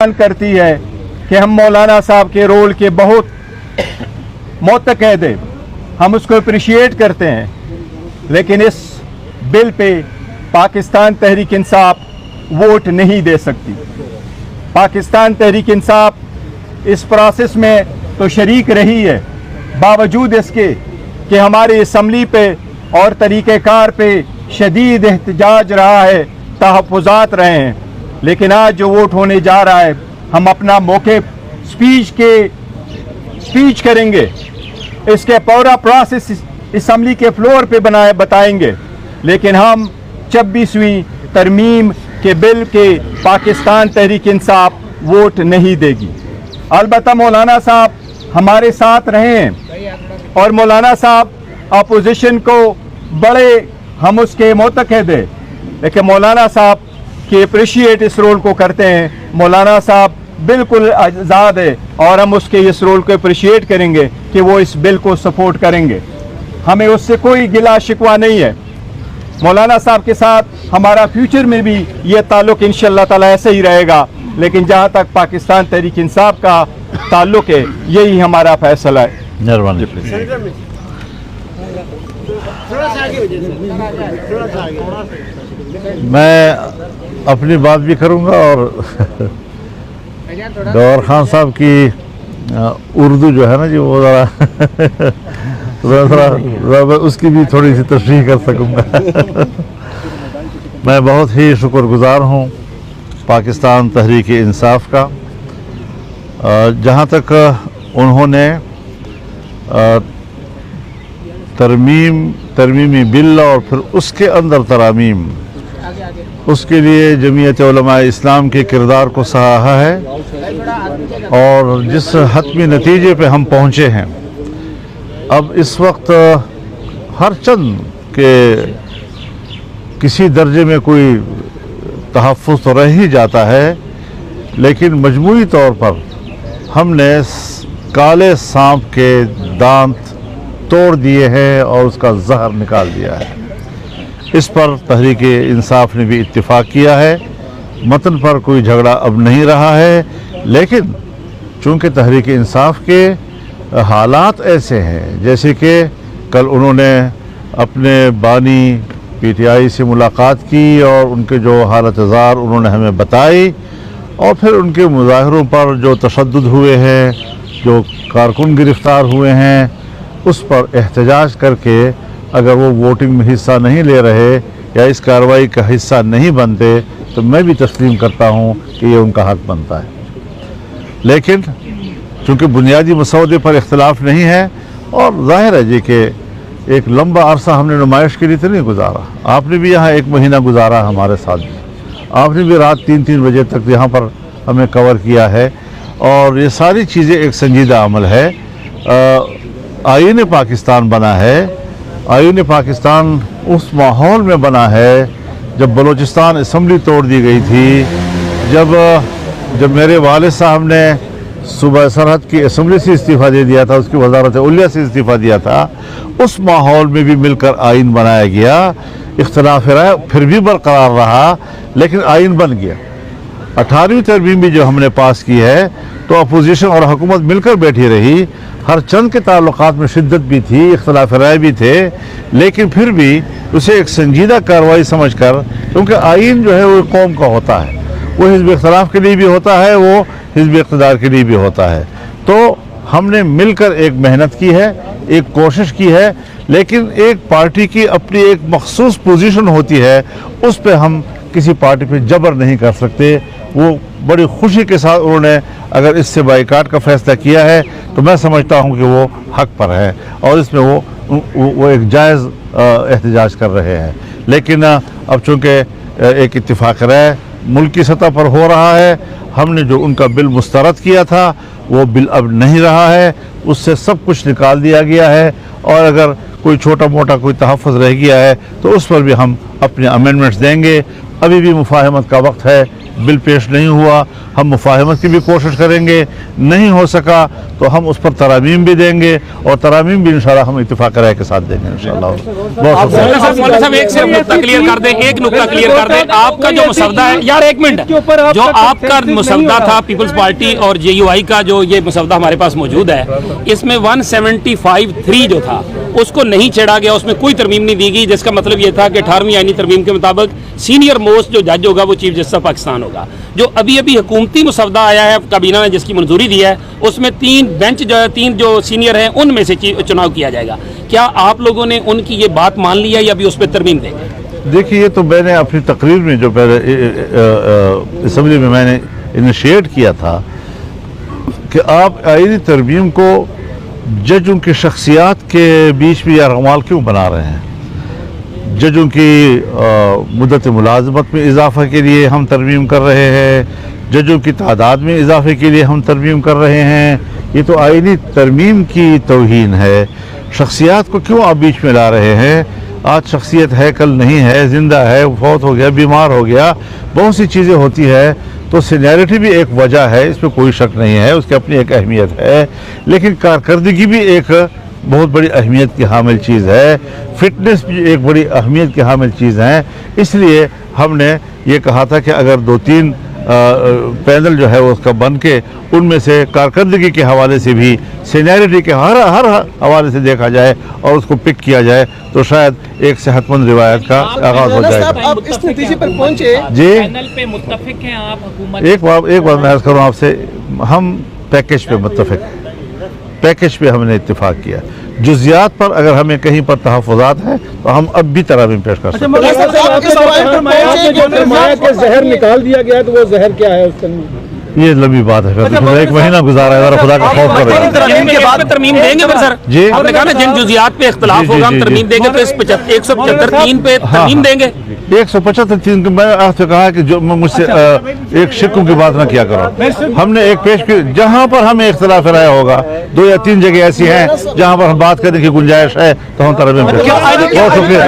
करती है कि हम मौलाना साहब के रोल के बहुत मुतक़द हैं, हम उसको अप्रिशिएट करते हैं, लेकिन इस bill pay Pakistan Tehreek Insaf vote नहीं दे सकती। पाकिस्तान तहरीक इंसाफ इस प्रोसेस में तो शरीक रही है, बावजूद इसके कि हमारी असम्बली पे और तरीक़ेकार पे शदीद एहतजाज रहा है, तहफ़्फ़ुज़ात रहे हैं, लेकिन आज जो वोट होने जा रहा है हम अपना मौक़िफ़ स्पीच करेंगे, इसके पूरा प्रोसेस असम्बली के फ्लोर पे बताएंगे, लेकिन हम 26वीं तरमीम के बिल के पाकिस्तान तहरीक इंसाफ वोट नहीं देगी। अलबत्ता मौलाना साहब हमारे साथ रहे हैं और मौलाना साहब अपोजिशन को बड़े हम उसके मुतक़द हैं, लेकिन मौलाना साहब के अप्रिशिएट इस रोल को करते हैं। मौलाना साहब बिल्कुल आज़ाद है और हम उसके इस रोल को अप्रिशिएट करेंगे कि वो इस बिल को सपोर्ट करेंगे, हमें उससे कोई गिला शिकवा नहीं है। मौलाना साहब के साथ हमारा फ्यूचर में भी ये ताल्लुक़ इंशाअल्लाह ताला ऐसे ही रहेगा, लेकिन जहाँ तक पाकिस्तान तहरीक इंसाफ का ताल्लुक़ है यही हमारा फैसला है। मेहरबानी। मैं अपनी बात भी करूँगा और गौहर खान साहब की उर्दू जो है ना जी वो ज़रा उसकी भी थोड़ी सी तशरीह कर सकूँगा। मैं बहुत ही शुक्रगुज़ार हूँ पाकिस्तान तहरीक इंसाफ का, जहाँ तक उन्होंने तरमीमी बिल और फिर उसके अंदर तरामीम, उसके लिए जमीयत उलमा इस्लाम के किरदार को सराहा है और जिस हतमी नतीजे पे हम पहुँचे हैं। अब इस वक्त हर चंद के किसी दर्जे में कोई तहफ़्फ़ुज़ तो रह ही जाता है, लेकिन मजमूई तौर पर हमने काले सांप के दांत तोड़ दिए हैं और उसका जहर निकाल दिया है। इस पर तहरीक इंसाफ ने भी इत्तिफाक किया है, मतन पर कोई झगड़ा अब नहीं रहा है, लेकिन चूँकि तहरीक इंसाफ के हालात ऐसे हैं, जैसे कि कल उन्होंने अपने बानी PTI से मुलाकात की और उनके जो हालत ज़ार उन्होंने हमें बताई और फिर उनके मुजाहरों पर जो तशद्दुद हुए हैं, जो कारकुन गिरफ़्तार हुए हैं, उस पर एहतजाज करके अगर वो वोटिंग में हिस्सा नहीं ले रहे या इस कार्रवाई का हिस्सा नहीं बनते तो मैं भी तस्लीम करता हूँ कि ये उनका हक़ बनता है। लेकिन चूँकि बुनियादी मसौदे पर इख्तलाफ नहीं है और ज़ाहिर है जी कि एक लंबा अरसा हमने नुमाइश के लिए तो नहीं गुजारा, आपने भी यहाँ 1 महीना गुजारा हमारे साथ भी, आपने भी रात 3-3 बजे तक यहाँ पर हमें कवर किया है और ये सारी चीज़ें एक संजीदा अमल है। आईन पाकिस्तान बना है, आईन पाकिस्तान उस माहौल में बना है जब बलूचिस्तान असम्बली तोड़ दी गई थी, जब मेरे वालिद साहब ने सूबा सरहद की असम्बली से इस्तीफ़ा दे दिया था, उसकी वजारत उलिया से इस्तीफ़ा दिया था, उस माहौल में भी मिलकर आइन बनाया गया। इख्तिलाफ राय फिर भी बरकरार रहा, लेकिन आइन बन गया। 18वीं तरमीम भी जो हमने पास की है तो अपोजिशन और हुकूमत मिलकर बैठी रही, हर चंद के ताल्लुकात में शिद्दत भी थी, इख्तिलाफ राय भी थे, लेकिन फिर भी उसे एक संजीदा कार्रवाई समझकर, क्योंकि आइन जो है वो कौम का होता है, वो हिज़्ब इख्तिलाफ के लिए भी होता है, वो हिज़्ब इक़्तिदार के लिए भी होता है। तो हमने मिलकर एक मेहनत की है, एक कोशिश की है, लेकिन एक पार्टी की अपनी एक मखसूस पोजीशन होती है, उस पर हम किसी पार्टी पे जबर नहीं कर सकते। वो बड़ी खुशी के साथ उन्होंने अगर इससे बाइकाट का फैसला किया है तो मैं समझता हूँ कि वो हक पर है और इसमें वो एक जायज़ एहतजाज कर रहे हैं। लेकिन अब चूँकि एक इत्तिफाक राय मुल्की सतह पर हो रहा है, हमने जो उनका बिल मुस्तरद किया था वो बिल अब नहीं रहा है, उससे सब कुछ निकाल दिया गया है और अगर कोई छोटा मोटा कोई तहफ़्फ़ुज़ रह गया है तो उस पर भी हम अपने अमेंडमेंट्स देंगे। अभी भी मुफाहमत का वक्त है, बिल पेश नहीं हुआ, हम मुफाहमत की भी कोशिश करेंगे, नहीं हो सका तो हम उस पर तरामीम भी देंगे और तरामीम भी इंशाल्लाह हम इत्तेफाक राय के साथ देंगे इंशाल्लाह। बहुत मौलाना साहब एक से नुक्ता क्लियर कर दें, एक नुक्ता क्लियर कर दें। आपका जो मसवदा है यार, एक मिनट, जो आपका मसवदा था पीपल्स पार्टी और JUI का, जो ये मसवदा हमारे पास मौजूद है, इसमें 175(3) जो था उसको नहीं छेड़ा गया, उसमें कोई तरमीम नहीं दी गई, जिसका मतलब ये था कि 18वीं आईनी तरमीम के मुताबिक सीनियर मोस्ट जो जज होगा वो चीफ जस्टिस ऑफ पाकिस्तान होगा। जो अभी अभी हुकूमती मसवदा आया है काबीना ने जिसकी मंजूरी दी है, उसमें 3 बेंच जो है, 3 जो सीनियर हैं उनमें से चुनाव किया जाएगा। क्या आप लोगों ने उनकी ये बात मान ली है या अभी उस पर तरमीम देंगे? देखिए, ये तो मैंने अपनी तकरीर में जो पहले असम्बली में मैंने इनिशिएट किया था कि आप आईनी तरमीम को जजों की शख्सियात के बीच में यारगमाल क्यों बना रहे हैं। जजों की मुद्दत मुलाजमत में इजाफा के लिए हम तरमीम कर रहे हैं, जजों की तादाद में इजाफे के लिए हम तरमीम कर रहे हैं। ये तो आईनी तरमीम की तौहीन है। शख्सियात को क्यों आप बीच में ला रहे हैं? आज शख्सियत है, कल नहीं है, ज़िंदा है, फौत हो गया, बीमार हो गया, बहुत सी चीज़ें होती है। तो सीनियरिटी भी एक वजह है, इसमें कोई शक नहीं है, उसकी अपनी एक अहमियत है, लेकिन कारकर्दगी भी एक बहुत बड़ी अहमियत की हामिल चीज़ है, फिटनेस भी एक बड़ी अहमियत की हामिल चीज़ है। इसलिए हमने ये कहा था कि अगर 2-3 पैनल जो है वो उसका बन के उनमें से कारकर्दगी के हवाले से भी, सीनियरिटी के हर हवाले से देखा जाए और उसको पिक किया जाए तो शायद एक सेहतमंद रिवायत का आगाज हो जाएगा। आप इस नतीजे पर पहुंचे जी, पैनल पे मुत्तफिक हैं आप हुकूमत? एक बार मैं अर्ज करूँ आपसे, हम पैकेज पे मुत्तफिक हैं, पैकेज पे हमने इत्तेफाक किया। जुज़ियात पर अगर हमें कहीं पर तहफ़्फ़ुज़ात है तो हम अब भी तरामीम पेश कर सकते हैं। जहर निकाल दिया गया तो वो जहर क्या है उसके अंदर? ये लंबी बात है, फिर एक महीना गुजारा है, खुदा का खौफ करें। तरमीम देंगे फिर सर जी, आपने कहा ना जिन जुजियात पे इख्तलाफ होगा हम तरमीम देंगे, तो इस 175(3) पे तरमीम देंगे। 175(3) मैं आपसे कहा कि जो मुझसे एक शिक्कों की बात ना किया करो। हमने एक पेश की, जहाँ पर हमें इख्तलाफ राय होगा, 2 या 3 जगह ऐसी हैं जहाँ पर हम बात करने की गुंजाइश है तो हम तरमीम करेंगे। बहुत शुक्रिया।